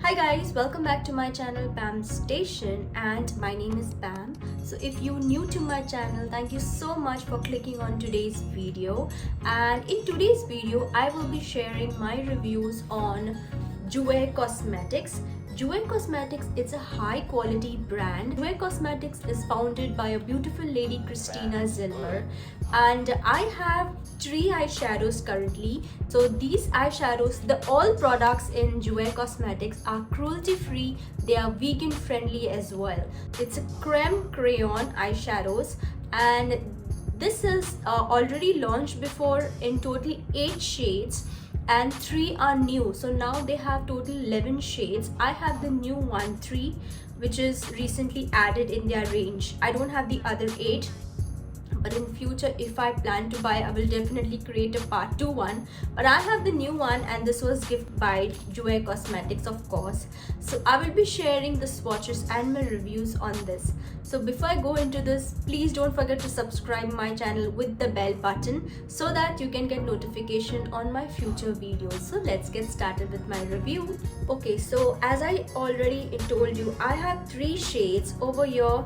Hi guys, welcome back to my channel Pam Station, and my name is Pam. So if you're new to my channel, thank you so much for clicking on today's video. And in today's video I will be sharing my reviews on Jouer Cosmetics. Jouer Cosmetics, it's a high quality brand. Jouer Cosmetics is founded by a beautiful lady, Christina Zilmer, and I have 3 eyeshadows currently. So these eyeshadows, the all products in Jouer Cosmetics are cruelty free, they are vegan friendly as well. It's a creme crayon eyeshadows, and this is already launched before in total 8 shades and 3 are new. So now they have total 11 shades. I have the new one 3, which is recently added in their range. I don't have the other 8, but in future if I plan to buy, I will definitely create a part 2 one. But I have the new one, and this was gift by Jouer Cosmetics, of course. So I will be sharing the swatches and my reviews on this. So before I go into this, please don't forget to subscribe my channel with the bell button so that you can get notification on my future videos. So let's get started with my review. Okay, so as I already told you, I have 3 shades over here.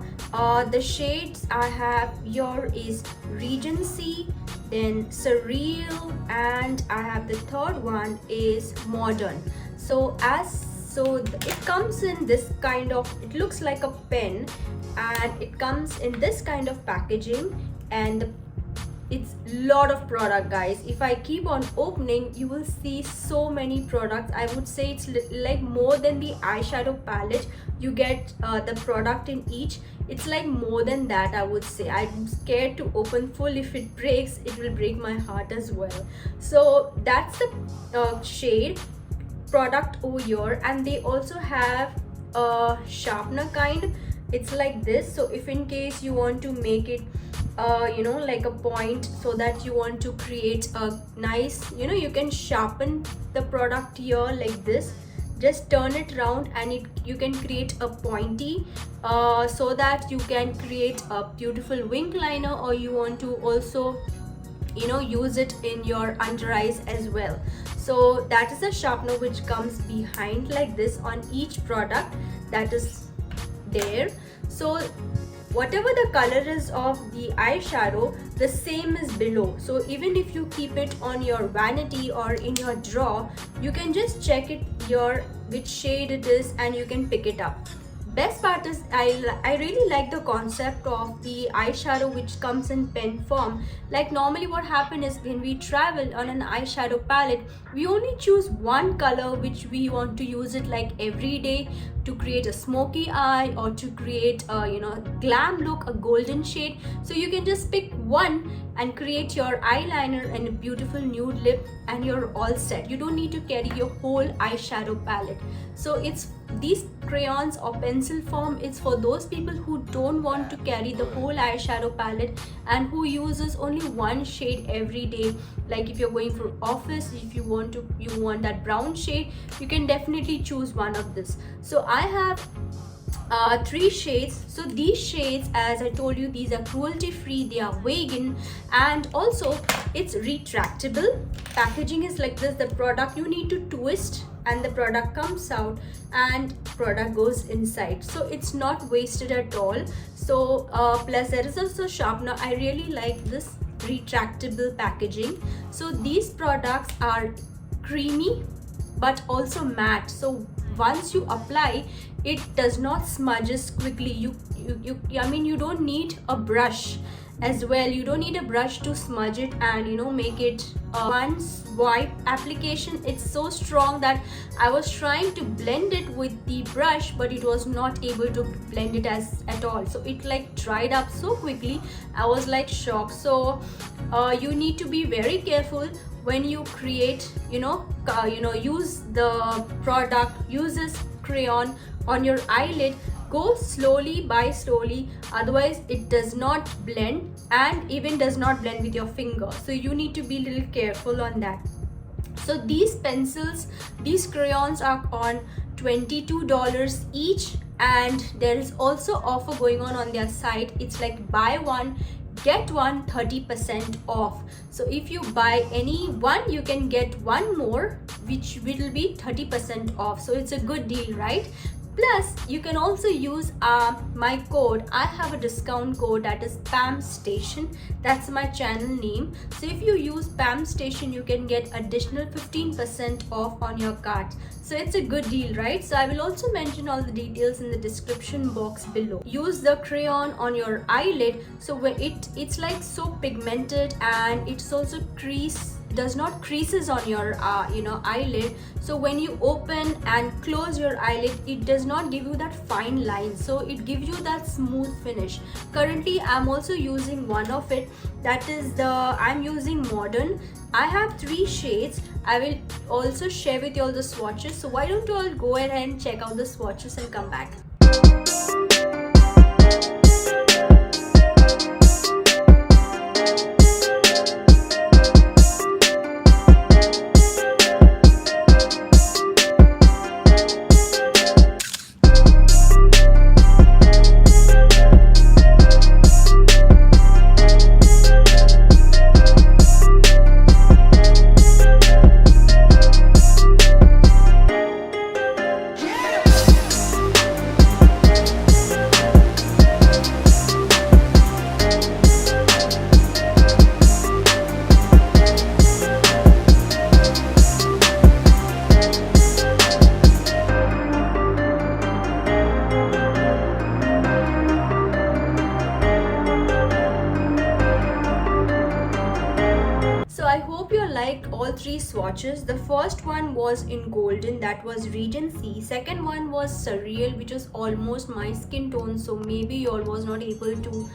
The shades I have here is Regency, then Surreal, and I have the third one is Modern. It comes in this kind of, it looks like a pen, and it comes in this kind of packaging, and it's lot of product, guys. If I keep on opening, you will see so many products. I would say it's like more than the eyeshadow palette you get the product in each. It's like more than that, I would say. I'm scared to open full. If it breaks, it will break my heart as well. So that's the shade product over here, and they also have a sharpener kind. It's like this. So if in case you want to make it like a point, so that you want to create a nice, you can sharpen the product here like this. Just turn it around and you can create a pointy, so that you can create a beautiful wing liner, or you want to also use it in your under eyes as well. So that is a sharpener which comes behind like this on each product that is there. So whatever the color is of the eyeshadow, the same is below. So even if you keep it on your vanity or in your drawer, you can just check it here which shade it is, and you can pick it up. Best part is I really like the concept of the eyeshadow which comes in pen form. Like normally what happens is, when we travel on an eyeshadow palette, we only choose one color which we want to use it like every day to create a smoky eye, or to create a glam look, a golden shade. So you can just pick one and create your eyeliner and a beautiful nude lip, and you're all set. You don't need to carry your whole eyeshadow palette. So it's these crayons or pencil form, it's for those people who don't want to carry the whole eyeshadow palette and who uses only one shade every day. Like if you're going for office, if you want that brown shade, you can definitely choose one of this. So I have 3 shades. So these shades, as I told you, these are cruelty free, they are vegan, and also it's retractable. Packaging is like this. The product you need to twist and the product comes out and product goes inside, so it's not wasted at all. So plus there is also sharpener. I really like this retractable packaging. So these products are creamy but also matte, so once you apply, it does not smudges quickly. You don't need a brush as well. You don't need a brush to smudge it and make it one swipe application. It's so strong that I was trying to blend it with the brush, but it was not able to blend it at all. So it like dried up so quickly. I was like shocked. So you need to be very careful when you create, use the product, use this crayon on your eyelid. Go slowly by slowly, otherwise it does not blend, and even does not blend with your finger. So you need to be a little careful on that. So these pencils, these crayons are on $22 each, and there is also offer going on their site. It's like buy one get one 30% off. So if you buy any one, you can get one more, which will be 30% off. So it's a good deal, right? Plus, you can also use my code. I have a discount code, that is Pam Station. That's my channel name. So if you use Pam Station, you can get additional 15% off on your cart. So it's a good deal, right? So I will also mention all the details in the description box below. Use the crayon on your eyelid. So when it's like so pigmented, and it's also does not creases on your eyelid. So when you open and close your eyelid, it does not give you that fine line, so it gives you that smooth finish. Currently I'm also using one of it, that is I'm using Modern. I have 3 shades. I will also share with you all the swatches. So why don't you all go ahead and check out the swatches and come back. I hope you liked all 3 swatches. The first one was in golden, that was Regency. Second one was Surreal, which was almost my skin tone, so maybe you all was not able to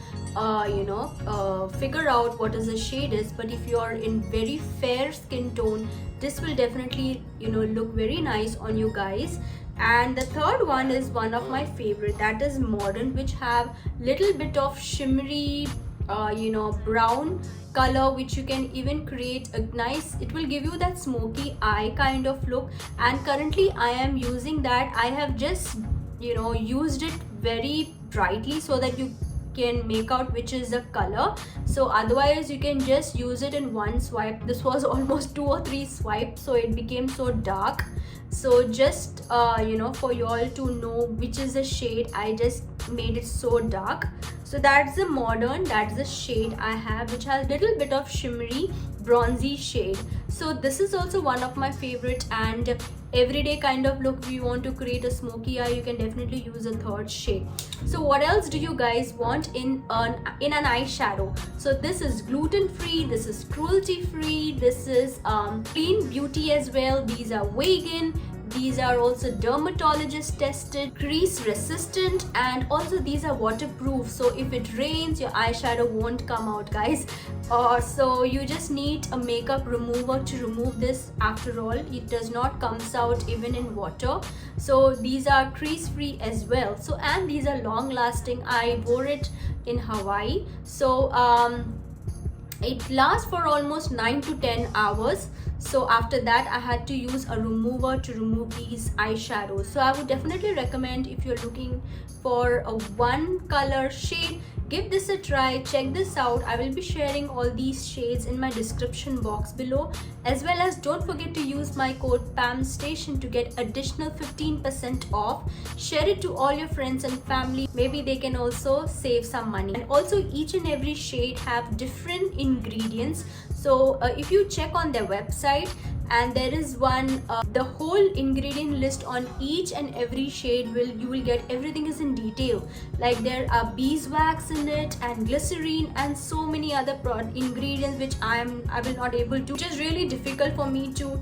figure out what is the shade is. But if you are in very fair skin tone, this will definitely look very nice on you guys. And the third one is one of my favorite, that is Modern, which have little bit of shimmery brown color, which you can even create a nice, it will give you that smoky eye kind of look. And currently I am using that. I have just used it very brightly so that you can make out which is the color. So otherwise you can just use it in one swipe. This was almost 2 or 3 swipes, so it became so dark. So just for you all to know which is the shade, I just made it so dark. So that's the Modern, that's the shade I have, which has little bit of shimmery bronzy shade. So this is also one of my favorite, and everyday kind of look, if you want to create a smoky eye, you can definitely use a third shade. So what else do you guys want in an eyeshadow? So this is gluten free, this is cruelty free, this is clean beauty as well, these are vegan, these are also dermatologist tested, crease resistant, and also these are waterproof. So if it rains, your eyeshadow won't come out, guys. So you just need a makeup remover to remove this. After all, it does not comes out even in water. So these are crease free as well. So, and these are long lasting. I wore it in Hawaii, so it lasts for almost 9 to 10 hours. So after that I had to use a remover to remove these eyeshadows. So I would definitely recommend, if you're looking for a one color shade, give this a try, check this out. I will be sharing all these shades in my description box below, as well as don't forget to use my code PAMStation to get additional 15% off. Share it to all your friends and family, maybe they can also save some money. And also each and every shade have different ingredients. So if you check on their website, and there is one the whole ingredient list on each and every shade, you will get everything is in detail, like there are beeswax in it and glycerine and so many other ingredients which I will not able to, which is really difficult for me to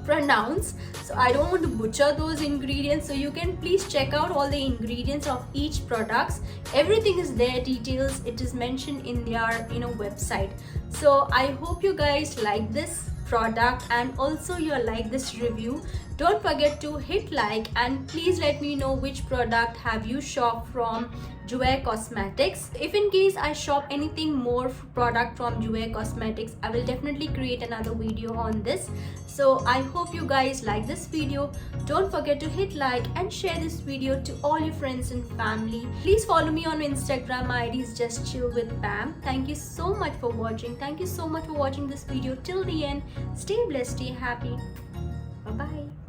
pronounce, so I don't want to butcher those ingredients. So you can please check out all the ingredients of each products. Everything is there, details, it is mentioned in their website. So I hope you guys like this. product and also you like this review, don't forget to hit like and please let me know which product have you shopped from Jouer Cosmetics. If in case I shop anything more product from Jouer Cosmetics, I will definitely create another video on this. So I hope you guys like this video. Don't forget to hit like and share this video to all your friends and family. Please follow me on Instagram. My ID is just chill with Pam. Thank you so much for watching. Thank you so much for watching this video till the end. Stay blessed, stay happy. Bye bye.